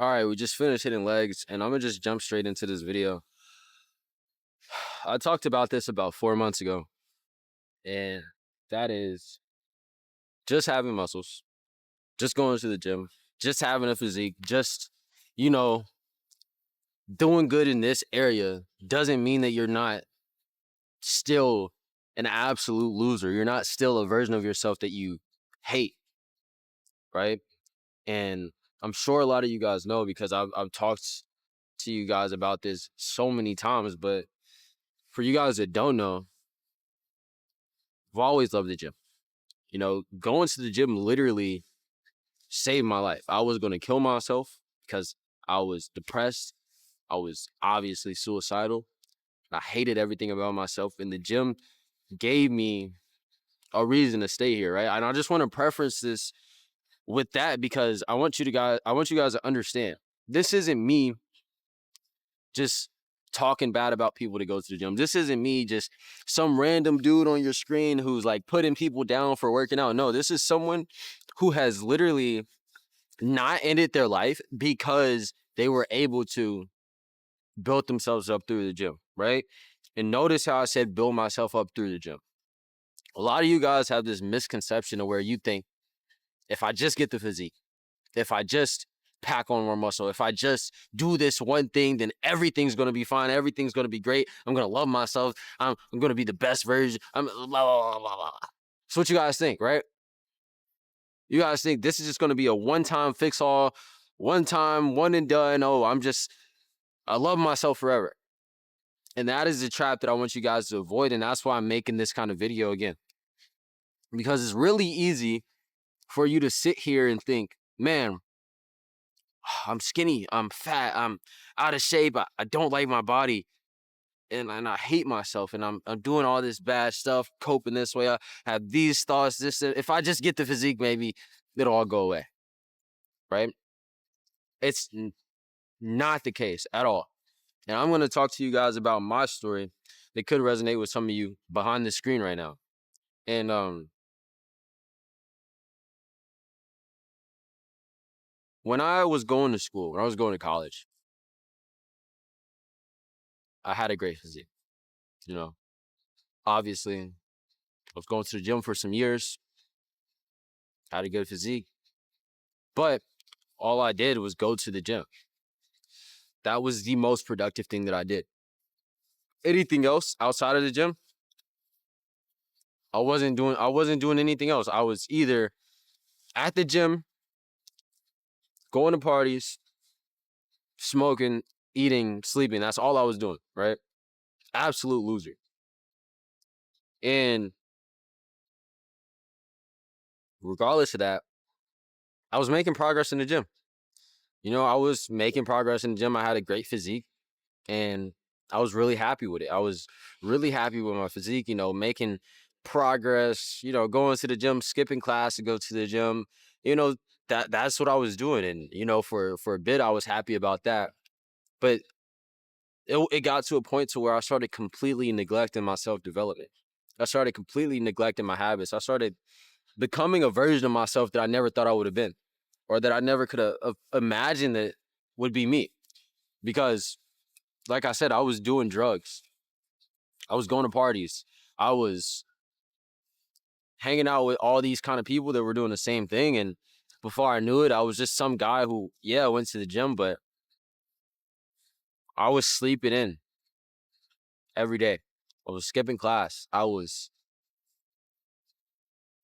All right, we just finished hitting legs, and I'm gonna just jump straight into this video. I talked about this about 4 months ago, and that is just having muscles, just going to the gym, just having a physique, just, you know, doing good in this area doesn't mean that you're not still an absolute loser. You're not still a version of yourself that you hate, right? And I'm sure a lot of you guys know because I've talked to you guys about this so many times, but for you guys that don't know, I've always loved the gym. Going to the gym literally saved my life. I was going to kill myself because I was depressed. I was obviously suicidal. I hated everything about myself. And the gym gave me a reason to stay here, right? And I just want to preference this with that because I want you guys to understand. This isn't me just talking bad about people to go to the gym. This isn't me just some random dude on your screen who's like putting people down for working out. No, this is someone who has literally not ended their life because they were able to build themselves up through the gym, right? And notice how I said build myself up through the gym. A lot of you guys have this misconception of where you think if I just get the physique, if I just pack on more muscle, if I just do this one thing, then everything's going to be fine. Everything's going to be great. I'm going to love myself. I'm going to be the best version. I'm blah, blah, blah, blah, blah. That's what you guys think, right? You guys think this is just going to be a one-time fix-all, one time, one and done. Oh, I love myself forever. And that is the trap that I want you guys to avoid. And that's why I'm making this kind of video again. Because it's really easy for you to sit here and think, man, I'm skinny, I'm fat, I'm out of shape, I don't like my body, and I hate myself, and I'm doing all this bad stuff, coping this way. I have these thoughts, if I just get the physique, maybe it'll all go away, right? It's not the case at all. And I'm going to talk to you guys about my story that could resonate with some of you behind the screen right now. And when I was going to school, when I was going to college, I had a great physique. Obviously, I was going to the gym for some years, had a good physique, but all I did was go to the gym. That was the most productive thing that I did. Anything else outside of the gym, I wasn't doing anything else. I was either at the gym, going to parties, smoking, eating, sleeping. That's all I was doing, right? Absolute loser. And regardless of that, I was making progress in the gym. I was making progress in the gym. I had a great physique and I was really happy with it. I was really happy with my physique, making progress, going to the gym, skipping class to go to the gym. That's what I was doing. And, for a bit, I was happy about that. But it got to a point to where I started completely neglecting my self-development. I started completely neglecting my habits. I started becoming a version of myself that I never thought I would have been, or that I never could have imagined that would be me. Because, like I said, I was doing drugs. I was going to parties. I was hanging out with all these kind of people that were doing the same thing. And before I knew it, I was just some guy who, went to the gym, but I was sleeping in every day. I was skipping class. I was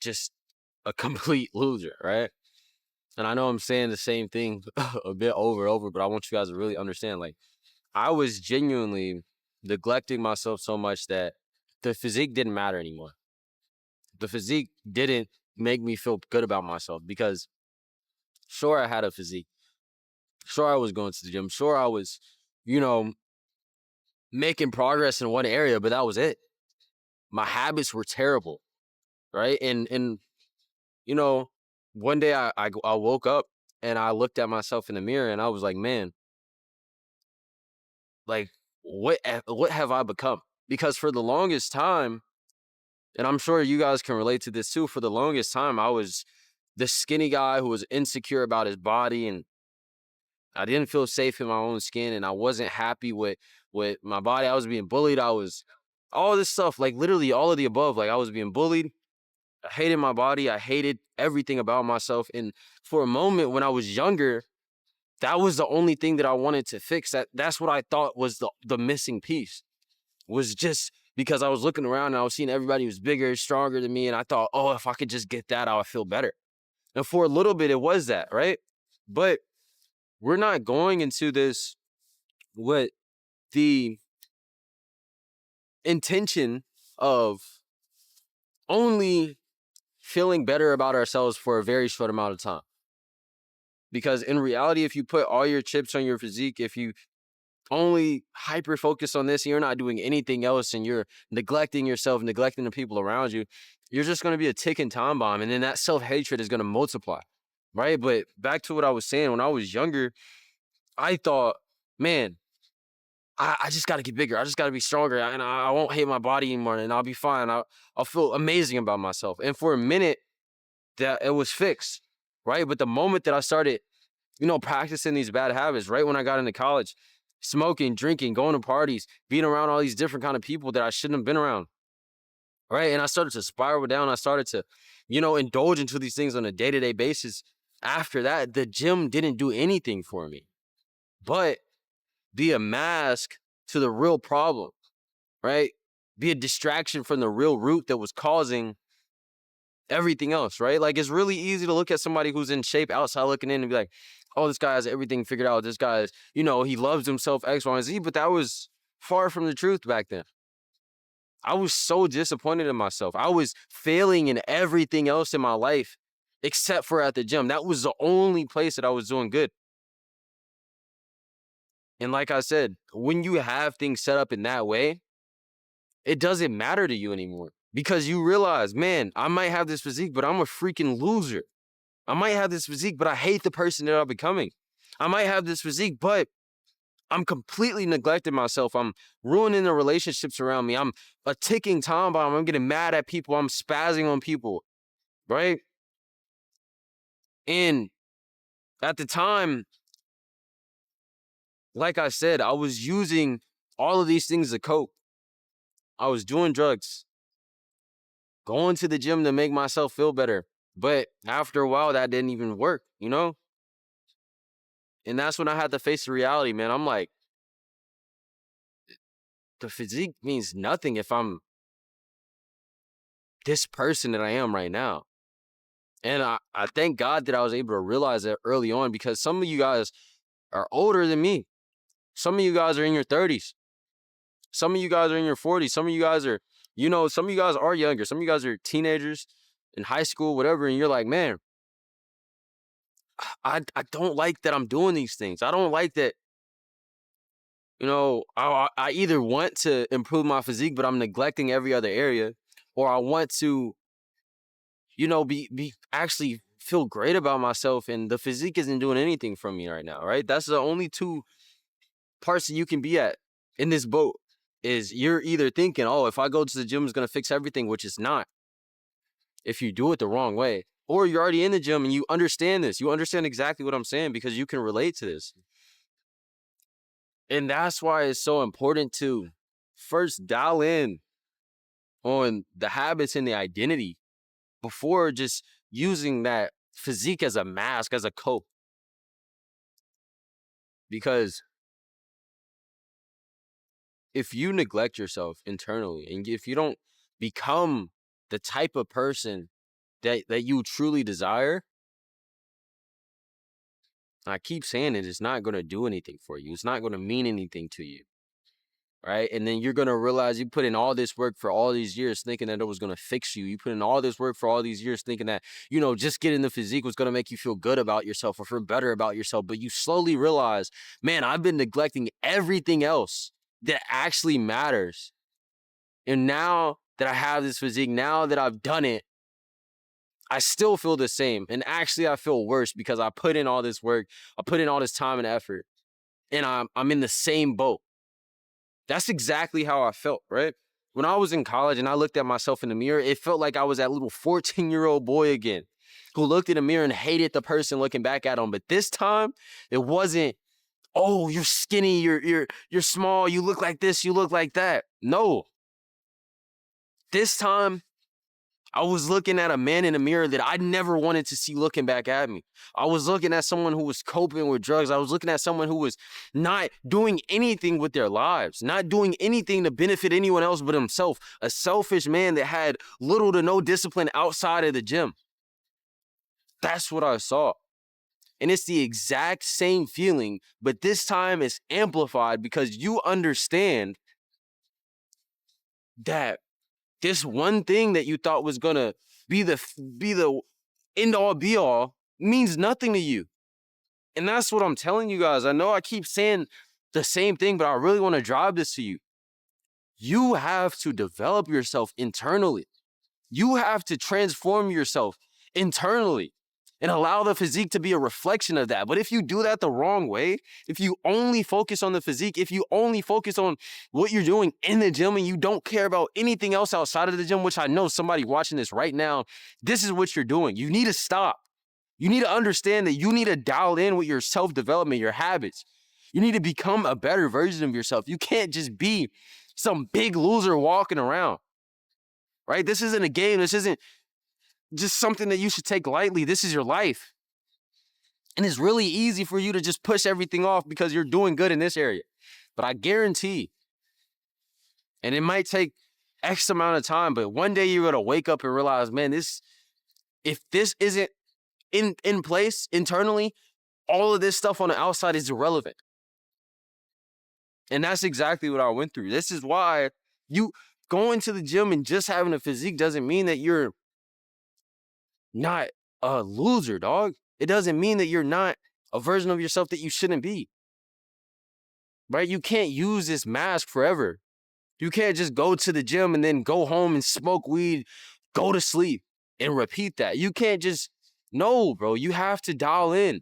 just a complete loser, right? And I know I'm saying the same thing a bit over and over, but I want you guys to really understand, like, I was genuinely neglecting myself so much that the physique didn't matter anymore. The physique didn't make me feel good about myself because sure, I had a physique. Sure, I was going to the gym. Sure, I was, you know, making progress in one area, but that was it. My habits were terrible, right? And you know, one day I woke up and I looked at myself in the mirror and I was like, man, like what have I become? Because for the longest time, and I'm sure you guys can relate to this too, for the longest time I was the skinny guy who was insecure about his body, and I didn't feel safe in my own skin, and I wasn't happy with my body. I was being bullied. I was all this stuff, like literally all of the above. Like I was being bullied. I hated my body. I hated everything about myself. And for a moment when I was younger, that was the only thing that I wanted to fix. That's what I thought was the missing piece. Was just because I was looking around and I was seeing everybody who was bigger, stronger than me, and I thought, oh, if I could just get that, I would feel better. And for a little bit, it was that, right? But we're not going into this with the intention of only feeling better about ourselves for a very short amount of time. Because in reality, if you put all your chips on your physique, if you only hyper focus on this and you're not doing anything else and you're neglecting yourself, neglecting the people around you, you're just going to be a ticking time bomb. And then that self-hatred is going to multiply, right? But back to what I was saying, when I was younger, I thought, man, I just got to get bigger. I just got to be stronger. And I won't hate my body anymore and I'll be fine. I'll feel amazing about myself. And for a minute, that it was fixed, right? But the moment that I started, practicing these bad habits, right when I got into college, smoking, drinking, going to parties, being around all these different kind of people that I shouldn't have been around, right? And I started to spiral down. I started to, indulge into these things on a day-to-day basis. After that, the gym didn't do anything for me, but be a mask to the real problem, right? Be a distraction from the real root that was causing everything else, right? Like, it's really easy to look at somebody who's in shape outside looking in and be like, oh, this guy has everything figured out. This guy is, he loves himself, X, Y, and Z. But that was far from the truth back then. I was so disappointed in myself. I was failing in everything else in my life except for at the gym. That was the only place that I was doing good. And like I said, when you have things set up in that way, it doesn't matter to you anymore because you realize, man, I might have this physique, but I'm a freaking loser. I might have this physique, but I hate the person that I'm becoming. I might have this physique, but I'm completely neglecting myself. I'm ruining the relationships around me. I'm a ticking time bomb. I'm getting mad at people. I'm spazzing on people, right? And at the time, like I said, I was using all of these things to cope. I was doing drugs, going to the gym to make myself feel better. But after a while, that didn't even work, And that's when I had to face the reality, man. I'm like, the physique means nothing if I'm this person that I am right now. And I thank God that I was able to realize that early on because some of you guys are older than me. Some of you guys are in your 30s. Some of you guys are in your 40s. Some of you guys are, some of you guys are younger. Some of you guys are teenagers in high school, whatever. And you're like, man, I don't like that I'm doing these things. I don't like that, I either want to improve my physique, but I'm neglecting every other area, or I want to, be actually feel great about myself, and the physique isn't doing anything for me right now, right? That's the only two parts that you can be at in this boat is you're either thinking, oh, if I go to the gym, it's going to fix everything, which is not if you do it the wrong way, or you're already in the gym and you understand this. You understand exactly what I'm saying because you can relate to this. And that's why it's so important to first dial in on the habits and the identity before just using that physique as a mask, as a cope. Because if you neglect yourself internally and if you don't become the type of person that you truly desire, I keep saying it's not going to do anything for you. It's not going to mean anything to you. Right? And then you're going to realize you put in all this work for all these years thinking that it was going to fix you. You put in all this work for all these years thinking that, just getting the physique was going to make you feel good about yourself or feel better about yourself. But you slowly realize, man, I've been neglecting everything else that actually matters. And now that I have this physique, now that I've done it, I still feel the same. And actually, I feel worse because I put in all this work. I put in all this time and effort. And I'm in the same boat. That's exactly how I felt, right? When I was in college and I looked at myself in the mirror, it felt like I was that little 14-year-old boy again who looked in the mirror and hated the person looking back at him. But this time, it wasn't oh, you're skinny, you're small, you look like this, you look like that. No. This time, I was looking at a man in the mirror that I never wanted to see looking back at me. I was looking at someone who was coping with drugs. I was looking at someone who was not doing anything with their lives, not doing anything to benefit anyone else but himself. A selfish man that had little to no discipline outside of the gym. That's what I saw. And it's the exact same feeling, but this time it's amplified because you understand that this one thing that you thought was gonna be the end all be all means nothing to you. And that's what I'm telling you guys. I know I keep saying the same thing, but I really want to drive this to you. You have to develop yourself internally. You have to transform yourself internally and allow the physique to be a reflection of that. But if you do that the wrong way, if you only focus on the physique, if you only focus on what you're doing in the gym and you don't care about anything else outside of the gym, which I know somebody watching this right now, this is what you're doing. You need to stop. You need to understand that you need to dial in with your self-development, your habits. You need to become a better version of yourself. You can't just be some big loser walking around, right? This isn't a game. This isn't just something that you should take lightly. This is your life. And it's really easy for you to just push everything off because you're doing good in this area. But I guarantee, and it might take X amount of time, but one day you're going to wake up and realize, man, if this isn't in place internally, all of this stuff on the outside is irrelevant. And that's exactly what I went through. This is why you going to the gym and just having a physique doesn't mean that you're not a loser, dog. It doesn't mean that you're not a version of yourself that you shouldn't be. Right? You can't use this mask forever. You can't just go to the gym and then go home and smoke weed, go to sleep, and repeat that. You can't just, no, bro. You have to dial in.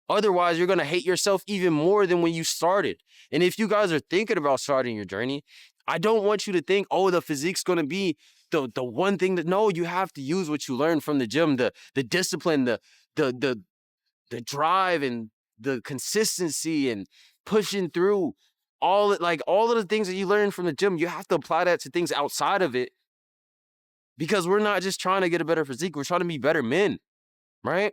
Otherwise, you're going to hate yourself even more than when you started. And if you guys are thinking about starting your journey, I don't want you to think, oh, the physique's going to be the one thing that, no, you have to use what you learned from the gym, the discipline, the drive and the consistency and pushing through all of the things that you learned from the gym. You have to apply that to things outside of it, because we're not just trying to get a better physique. We're trying to be better men, right?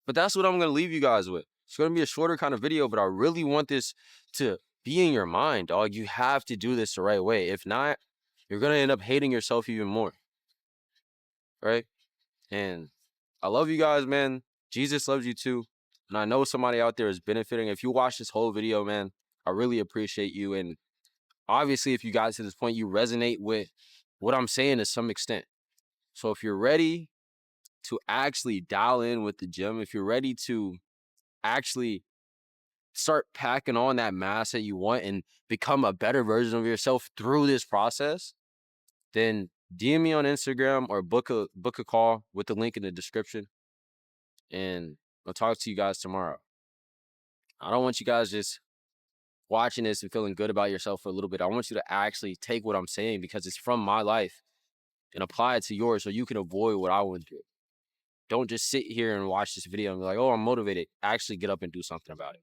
But that's what I'm going to leave you guys with. It's going to be a shorter kind of video, but I really want this to be in your mind, dog. You have to do this the right way. If not, you're going to end up hating yourself even more, right? And I love you guys, man. Jesus loves you too. And I know somebody out there is benefiting. If you watch this whole video, man, I really appreciate you. And obviously, if you got to this point, you resonate with what I'm saying to some extent. So if you're ready to actually dial in with the gym, if you're ready to actually start packing on that mass that you want and become a better version of yourself through this process, then DM me on Instagram or book a call with the link in the description. And I'll talk to you guys tomorrow. I don't want you guys just watching this and feeling good about yourself for a little bit. I want you to actually take what I'm saying, because it's from my life, and apply it to yours so you can avoid what I went through. Don't just sit here and watch this video and be like, oh, I'm motivated. Actually get up and do something about it.